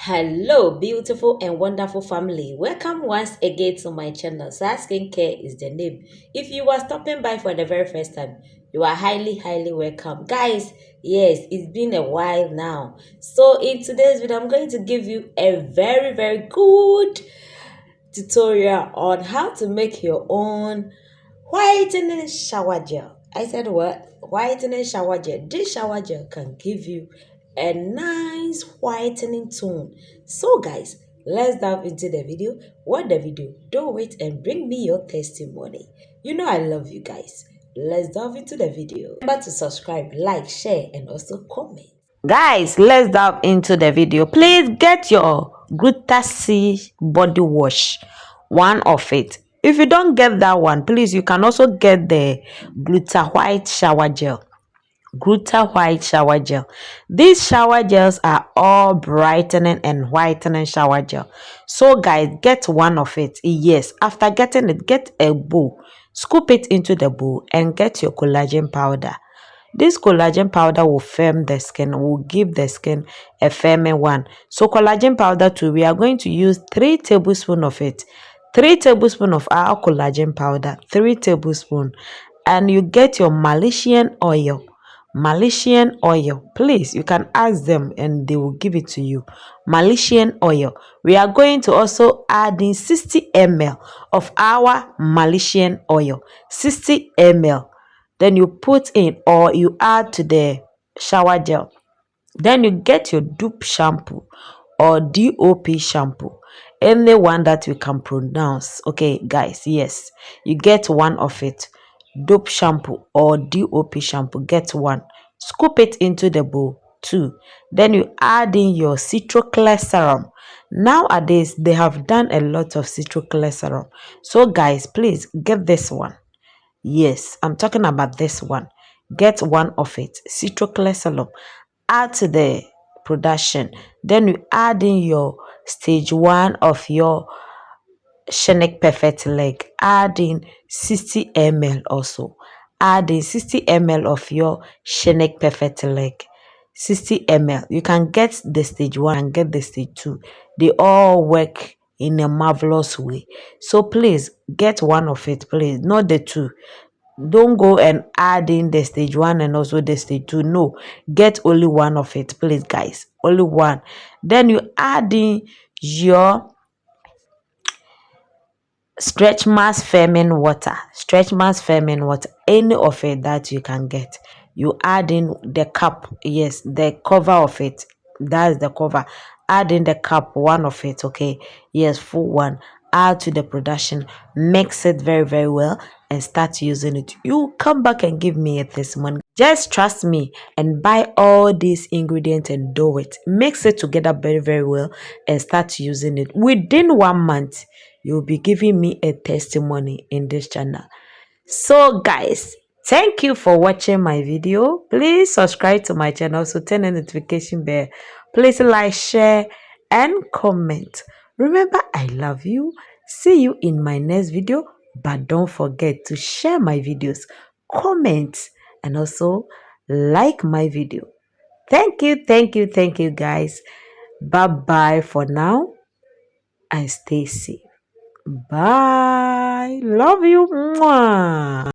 Hello, beautiful and wonderful family. Welcome once again to my channel. Sar Skincare is the name. If you are stopping by for the very first time, you are highly welcome. Guys, yes, it's been a while now. So in today's video, I'm going to give you a very good tutorial on how to make your own whitening shower gel. I said what? Whitening shower gel. This shower gel can give you a nice whitening tone. So guys, let's dive into the video. Watch the video, do it, and bring me your testimony. You know I love you guys. Let's dive into the video. Remember to subscribe, like, share, and also comment. Guys, let's dive into the video. Please get your Gluta C body wash, one of it. If you don't get that one, please, you can also get the Gluta white shower gel. Gluta white shower gel. These shower gels are all brightening and whitening shower gel. So guys, get one of it. Yes, after getting it, get a bowl, scoop it into the bowl, and get your collagen powder. This collagen powder will firm the skin, will give the skin a firmer one. So collagen powder too, we are going to use 3 tablespoons of it. 3 tablespoons of our collagen powder, 3 tablespoons. And you get your Malaysian oil. Malaysian oil. Please, you can ask them and they will give it to you. Malaysian oil. We are going to also add in 60 ml of our Malaysian oil. 60 ml. Then you put in or you add to the shower gel. Then you get your dupe shampoo or DOP shampoo, any one that we can pronounce. Okay guys, yes, you get one of it. Dupe shampoo or DOP shampoo, get one, scoop it into the bowl. 2, then you add in your citroclear serum. Nowadays they have done a lot of citroclear serum, so guys, please get this one. Yes, I'm talking about this one. Get one of it. Citroclear. Add to the production. Then you add in your stage 1 of your Shenek Perfect leg. Add in 60 ml also. Add in 60 ml of your Shenek Perfect leg. 60 ml. You can get the stage 1 and get the stage 2. They all work in a marvelous way. So please get one of it, please, not the 2. Don't go and add in the stage 1 and also the stage 2. No, get only one of it, please guys, only one. Then you add in your stretch mask firming water, any of it that you can get. You add in the cup, yes, the cover of it, that's the cover. Add in the cup, one of it, okay, yes, full one. Add to the production, mix it very well, and start using it. You come back and give me a testimony. Just trust me and buy all these ingredients and do it. Mix it together very well and start using it. Within 1 month, you'll be giving me a testimony in this channel. So guys, thank you for watching my video. Please subscribe to my channel, so turn the notification bell. Please like, share, and comment. Remember, I love you. See you in my next video, but don't forget to share my videos, comment, and also like my video. Thank you guys. Bye bye for now, and stay safe. Bye. Love you. Mwah.